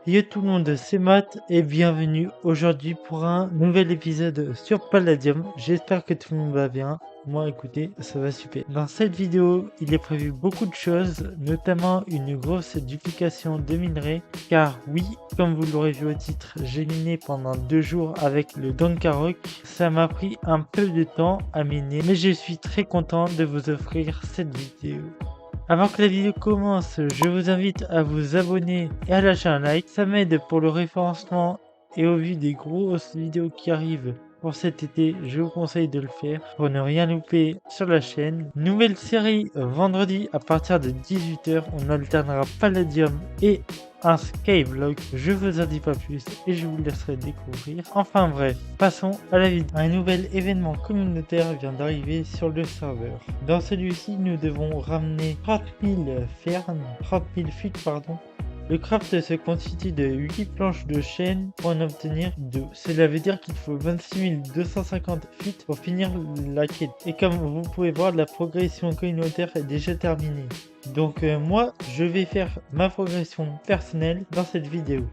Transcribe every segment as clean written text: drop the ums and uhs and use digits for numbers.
Yo tout le monde, c'est Matt et bienvenue aujourd'hui pour un nouvel épisode sur Palladium. J'espère que tout le monde va bien. Moi écoutez, ça va super. Dans cette vidéo, il est prévu beaucoup de choses, notamment une grosse duplication de minerais. Car oui, comme vous l'aurez vu au titre, j'ai miné pendant 2 jours avec le Dankarok. Ça m'a pris un peu de temps à miner, mais je suis très content de vous offrir cette vidéo. Avant que la vidéo commence, je vous invite à vous abonner et à lâcher un like. Ça m'aide pour le référencement et au vu des grosses vidéos qui arrivent pour cet été, je vous conseille de le faire pour ne rien louper sur la chaîne. Nouvelle série vendredi à partir de 18h, on alternera Palladium et un Skyblock. Je vous en dis pas plus et je vous laisserai découvrir. Enfin bref, passons à la vidéo. Un nouvel événement communautaire vient d'arriver sur le serveur. Dans celui-ci, nous devons ramener 30 000 fuites pardon. Le craft se constitue de 8 planches de chêne pour en obtenir 2. Cela veut dire qu'il faut 26 250 fuites pour finir la quête. Et comme vous pouvez voir, la progression communautaire est déjà terminée. Donc moi, je vais faire ma progression personnelle dans cette vidéo.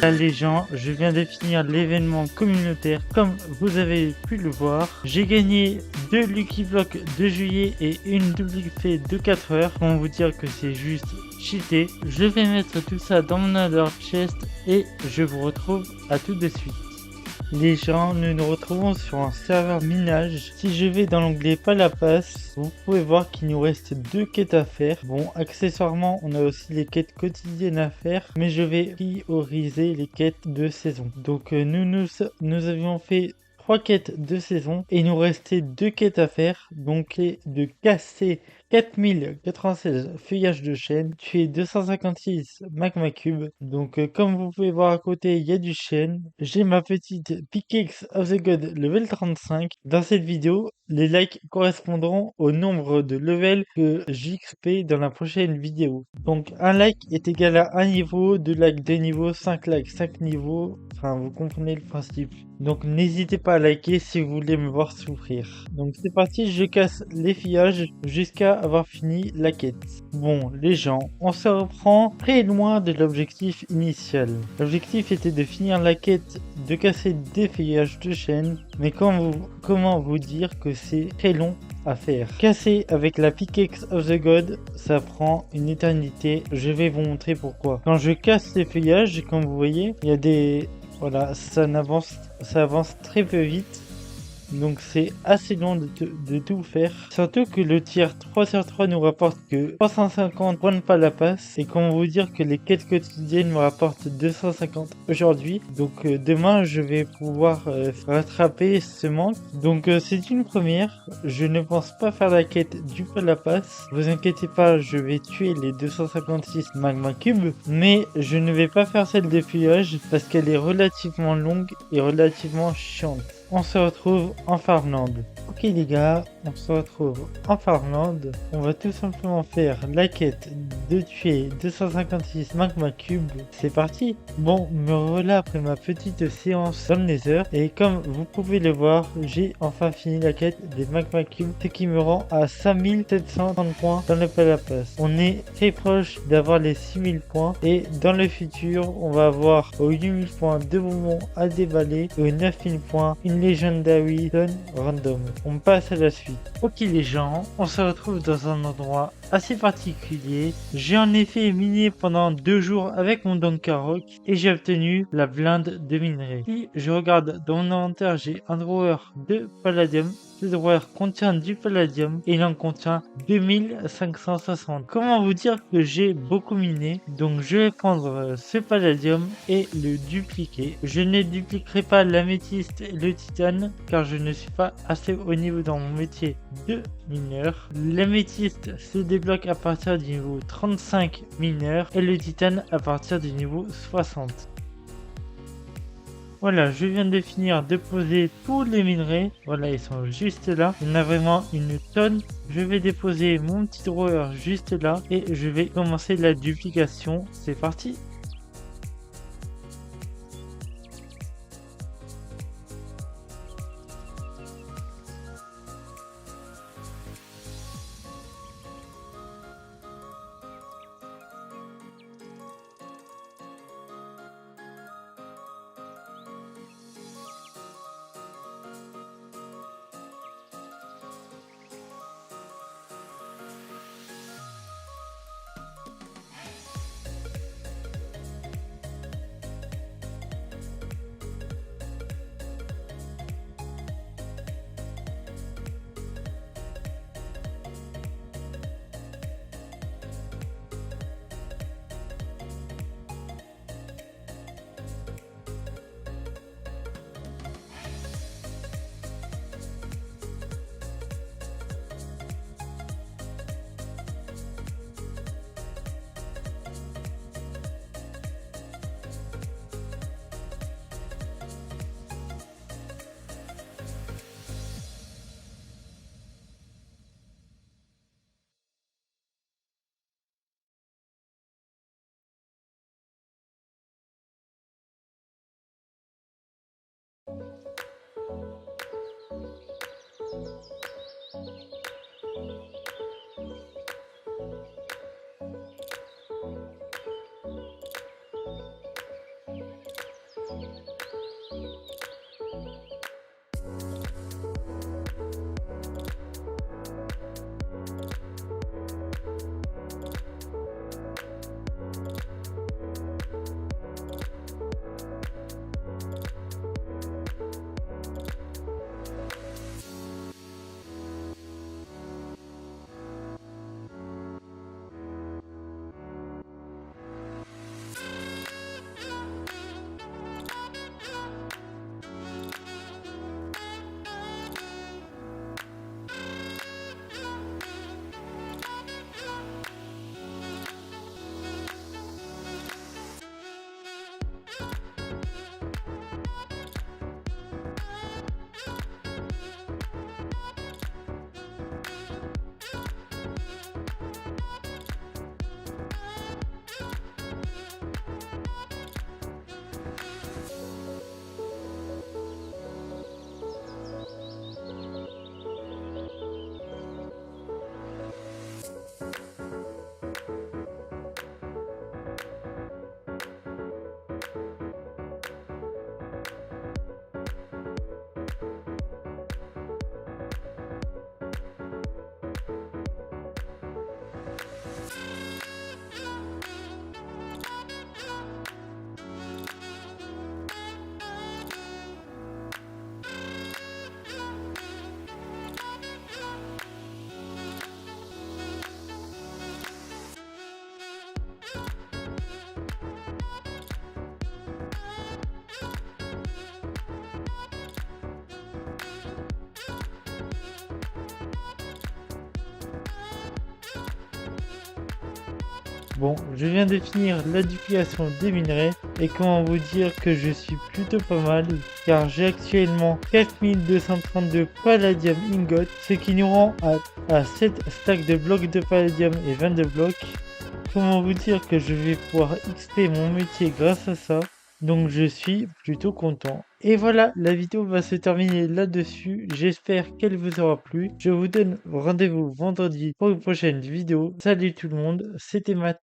Là les gens, je viens de finir l'événement communautaire comme vous avez pu le voir. J'ai gagné 2 Lucky Blocks de juillet et une double fée de 4 heures. Pour vous dire que c'est juste cheaté. Je vais mettre tout ça dans mon Other Chest et je vous retrouve à tout de suite. Les gens, nous nous retrouvons sur un serveur minage. Si je vais dans l'onglet Palapas, vous pouvez voir qu'il nous reste 2 quêtes à faire. Bon, accessoirement, on a aussi les quêtes quotidiennes à faire, mais je vais prioriser les quêtes de saison. Donc nous avions fait 3 quêtes de saison et il nous restait 2 quêtes à faire. Donc les de casser 4096 feuillages de chêne, tuer 256 magma cubes. Donc comme vous pouvez voir à côté, il y a du chêne. J'ai ma petite Pickaxe of the God level 35. Dans cette vidéo, les likes correspondront au nombre de levels que j'XP dans la prochaine vidéo. Donc un like est égal à 1 niveau, 2 likes 2 niveaux, 5 likes 5 niveaux. Enfin, vous comprenez le principe. Donc n'hésitez pas à liker si vous voulez me voir souffrir. Donc c'est parti, je casse les feuillages jusqu'à avoir fini la quête. Bon les gens, on se reprend très loin de l'objectif initial. L'objectif était de finir la quête, de casser des feuillages de chêne. Mais comment vous dire que c'est très long à faire. Casser avec la Pickaxe of the God, ça prend une éternité. Je vais vous montrer pourquoi. Quand je casse les feuillages, comme vous voyez, il y a des... Voilà, ça avance très peu vite. Donc c'est assez long de tout faire. Surtout que le tier 3/3 nous rapporte que 350 points de Palapas. Et comment vous dire que les quêtes quotidiennes me rapportent 250 aujourd'hui. Donc demain je vais pouvoir rattraper ce manque. Donc c'est une première. Je ne pense pas faire la quête du Palapas. Vous inquiétez pas, je vais tuer les 256 magma cubes. Mais je ne vais pas faire celle de feuillage parce qu'elle est relativement longue et relativement chiante. On se retrouve en Farmland. Ok les gars, on se retrouve en Farmland. On va tout simplement faire la quête de tuer 256 magma cubes. C'est parti. Bon, me voilà après ma petite séance dans le Nether. Et comme vous pouvez le voir, j'ai enfin fini la quête des magma cubes. Ce qui me rend à 5730 points dans le Palapas. On est très proche d'avoir les 6000 points. Et dans le futur, on va avoir aux 8000 points 2 bonbons à déballer. Et aux 9000 points une Legendary Zone random. On passe à la suite. Ok les gens, on se retrouve dans un endroit assez particulier. J'ai en effet miné pendant 2 jours avec mon Dankarok et j'ai obtenu la blinde de minerai. Si je regarde dans mon inventaire, j'ai un drawer de palladium. Ce drawer contient du palladium et il en contient 2560. Comment vous dire que j'ai beaucoup miné? Donc je vais prendre ce palladium et le dupliquer. Je ne dupliquerai pas l'améthyste et le titane car je ne suis pas assez haut niveau dans mon métier de mineur. L'améthyste se débloque à partir du niveau 35 mineur et le titane à partir du niveau 60. Voilà, je viens de finir de poser tous les minerais. Voilà, ils sont juste là. Il y en a vraiment une tonne. Je vais déposer mon petit drawer juste là et je vais commencer la duplication. C'est parti. Bon, je viens de finir la duplication des minerais et comment vous dire que je suis plutôt pas mal car j'ai actuellement 4232 palladium ingots, ce qui nous rend à 7 stacks de blocs de palladium et 22 blocs. Comment vous dire que je vais pouvoir XP mon métier grâce à ça, donc je suis plutôt content. Et voilà, la vidéo va se terminer là-dessus. J'espère qu'elle vous aura plu. Je vous donne rendez-vous vendredi pour une prochaine vidéo. Salut tout le monde, c'était Matt.